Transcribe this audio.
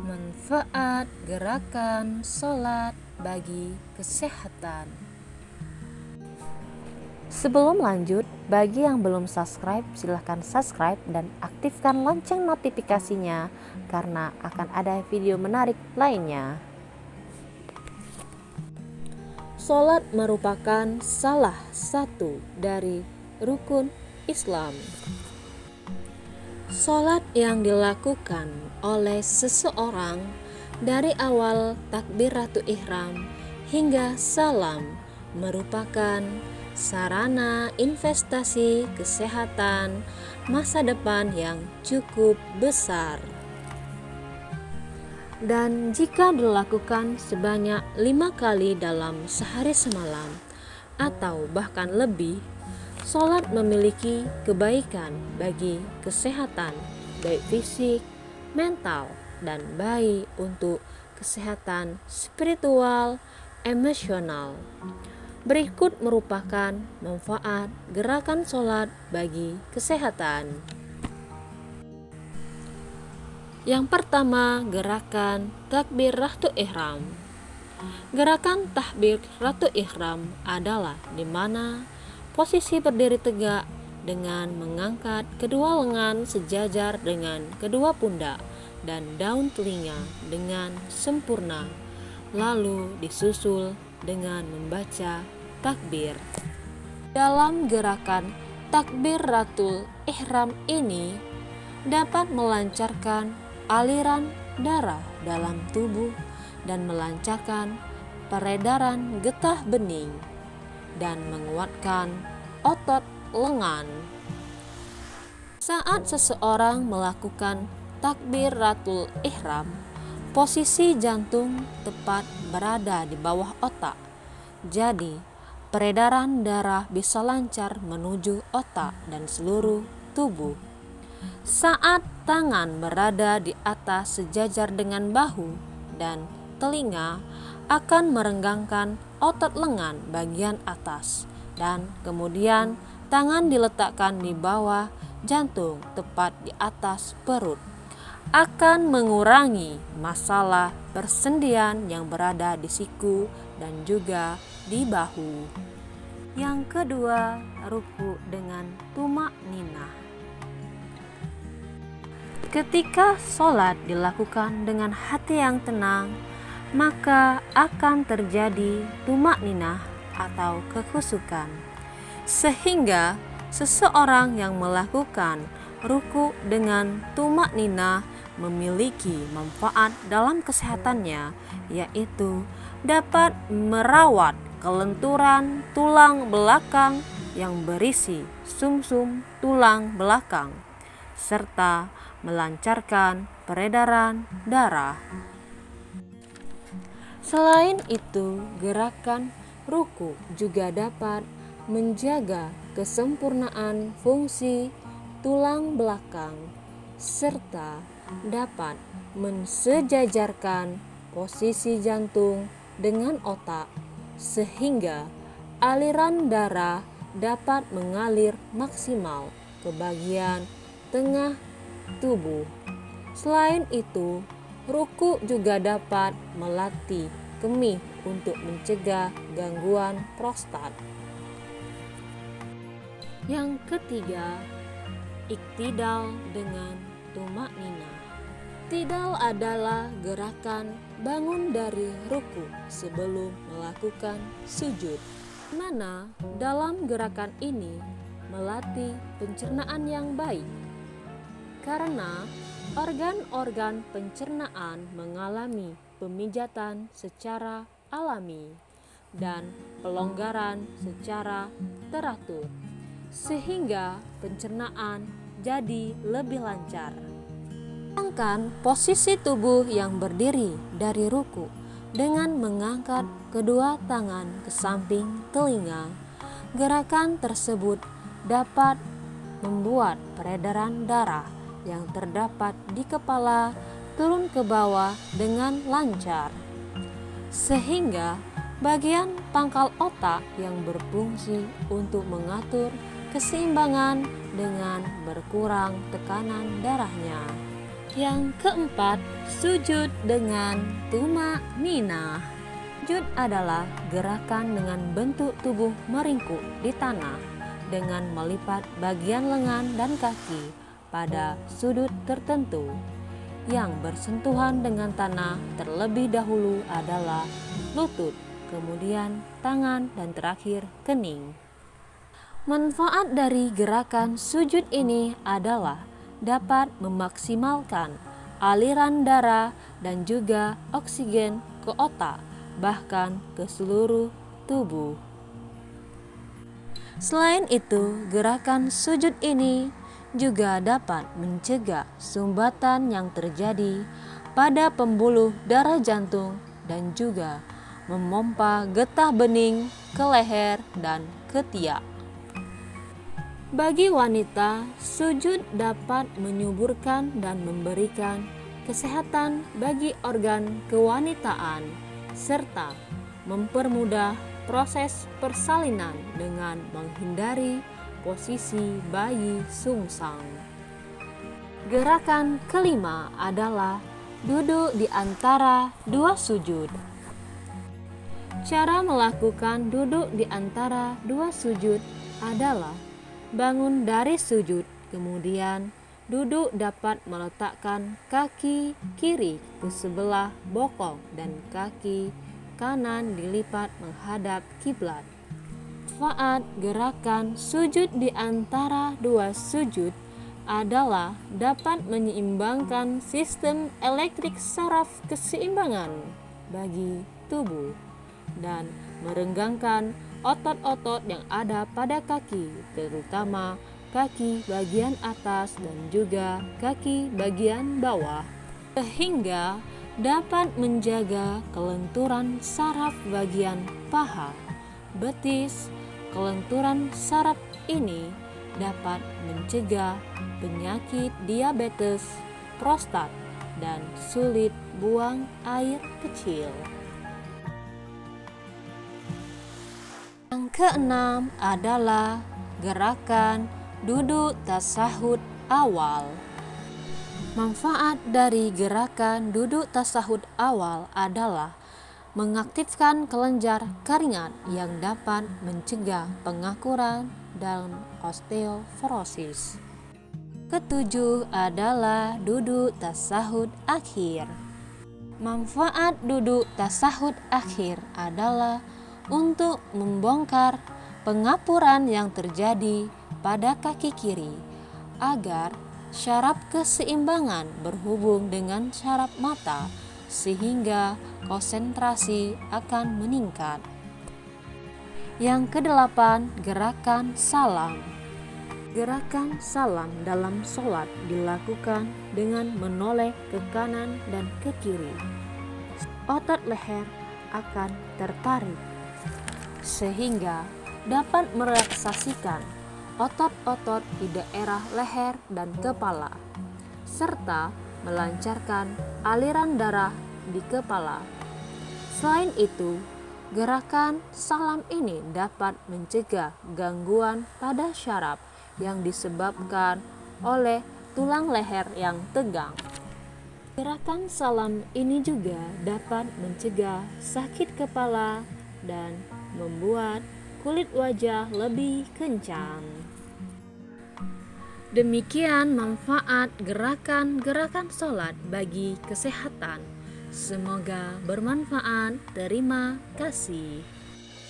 Manfaat gerakan sholat bagi kesehatan. Sebelum lanjut, bagi yang belum subscribe, silahkan subscribe dan aktifkan lonceng notifikasinya karena akan ada video menarik lainnya. Sholat merupakan salah satu dari rukun Islam. Sholat yang dilakukan oleh seseorang dari awal takbiratul ihram hingga salam merupakan sarana investasi kesehatan masa depan yang cukup besar. Dan jika dilakukan sebanyak 5 kali dalam sehari semalam atau bahkan lebih, sholat memiliki kebaikan bagi kesehatan baik fisik, mental, dan baik untuk kesehatan spiritual, emosional. Berikut merupakan manfaat gerakan sholat bagi kesehatan. Yang pertama, gerakan takbiratul ihram. Gerakan takbiratul ihram adalah di mana posisi berdiri tegak dengan mengangkat kedua lengan sejajar dengan kedua pundak dan daun telinga dengan sempurna, lalu disusul dengan membaca takbir. Dalam gerakan takbiratul ihram ini dapat melancarkan aliran darah dalam tubuh dan melancarkan peredaran getah bening dan menguatkan otot lengan. Saat seseorang melakukan takbiratul ihram, posisi jantung tepat berada di bawah otak. Jadi, peredaran darah bisa lancar menuju otak dan seluruh tubuh. Saat tangan berada di atas sejajar dengan bahu dan telinga, akan merenggangkan otot lengan bagian atas, dan kemudian tangan diletakkan di bawah jantung tepat di atas perut. Akan mengurangi masalah persendian yang berada di siku dan juga di bahu. Yang kedua, ruku dengan tumak ninah. Ketika sholat dilakukan dengan hati yang tenang, maka akan terjadi tumak ninah atau kekhusyukan, sehingga seseorang yang melakukan ruku dengan tumak ninah memiliki manfaat dalam kesehatannya, yaitu dapat merawat kelenturan tulang belakang yang berisi sumsum tulang belakang, serta melancarkan peredaran darah. Selain itu, gerakan ruku juga dapat menjaga kesempurnaan fungsi tulang belakang serta dapat mensejajarkan posisi jantung dengan otak sehingga aliran darah dapat mengalir maksimal ke bagian tengah tubuh. Selain itu, ruku juga dapat melatih kemih untuk mencegah gangguan prostat. Yang ketiga, iktidal dengan tumak ninah. Iktidal adalah gerakan bangun dari ruku sebelum melakukan sujud, mana dalam gerakan ini melatih pencernaan yang baik, karena organ-organ pencernaan mengalami pemijatan secara alami dan pelonggaran secara teratur, sehingga pencernaan jadi lebih lancar. Sedangkan posisi tubuh yang berdiri dari ruku dengan mengangkat kedua tangan ke samping telinga, gerakan tersebut dapat membuat peredaran darah yang terdapat di kepala turun ke bawah dengan lancar, sehingga bagian pangkal otak yang berfungsi untuk mengatur keseimbangan dengan berkurang tekanan darahnya. Yang keempat, sujud dengan tumak ninah. Sujud adalah gerakan dengan bentuk tubuh meringkuk di tanah dengan melipat bagian lengan dan kaki pada sudut tertentu. Yang bersentuhan dengan tanah terlebih dahulu adalah lutut, kemudian tangan, dan terakhir kening. Manfaat dari gerakan sujud ini adalah dapat memaksimalkan aliran darah dan juga oksigen ke otak, bahkan ke seluruh tubuh. Selain itu, gerakan sujud ini juga dapat mencegah sumbatan yang terjadi pada pembuluh darah jantung dan juga memompa getah bening ke leher dan ketiak. Bagi wanita, sujud dapat menyuburkan dan memberikan kesehatan bagi organ kewanitaan serta mempermudah proses persalinan dengan menghindari posisi bayi sungsang. Gerakan kelima adalah duduk di antara dua sujud. Cara melakukan duduk di antara dua sujud adalah bangun dari sujud, kemudian duduk dapat meletakkan kaki kiri ke sebelah bokong dan kaki kanan dilipat menghadap kiblat. Manfaat gerakan sujud di antara dua sujud adalah dapat menyeimbangkan sistem elektrik saraf keseimbangan bagi tubuh dan merenggangkan otot-otot yang ada pada kaki, terutama kaki bagian atas dan juga kaki bagian bawah, sehingga dapat menjaga kelenturan saraf bagian paha, betis. Kelenturan saraf ini dapat mencegah penyakit diabetes, prostat, dan sulit buang air kecil. Yang keenam adalah gerakan duduk tasahud awal. Manfaat dari gerakan duduk tasahud awal adalah mengaktifkan kelenjar keringat yang dapat mencegah pengakuran dan osteoporosis. Ketujuh adalah duduk tasahud akhir. Manfaat duduk tasahud akhir adalah untuk membongkar pengapuran yang terjadi pada kaki kiri agar syaraf keseimbangan berhubung dengan syaraf mata sehingga konsentrasi akan meningkat. Yang kedelapan, gerakan salam. Gerakan salam dalam sholat dilakukan dengan menoleh ke kanan dan ke kiri. Otot leher akan tertarik sehingga dapat merelaksasikan otot-otot di daerah leher dan kepala, serta melancarkan aliran darah di kepala. Selain itu, gerakan salam ini dapat mencegah gangguan pada syaraf yang disebabkan oleh tulang leher yang tegang. Gerakan salam ini juga dapat mencegah sakit kepala dan membuat kulit wajah lebih kencang. Demikian manfaat gerakan-gerakan sholat bagi kesehatan. Semoga bermanfaat. Terima kasih.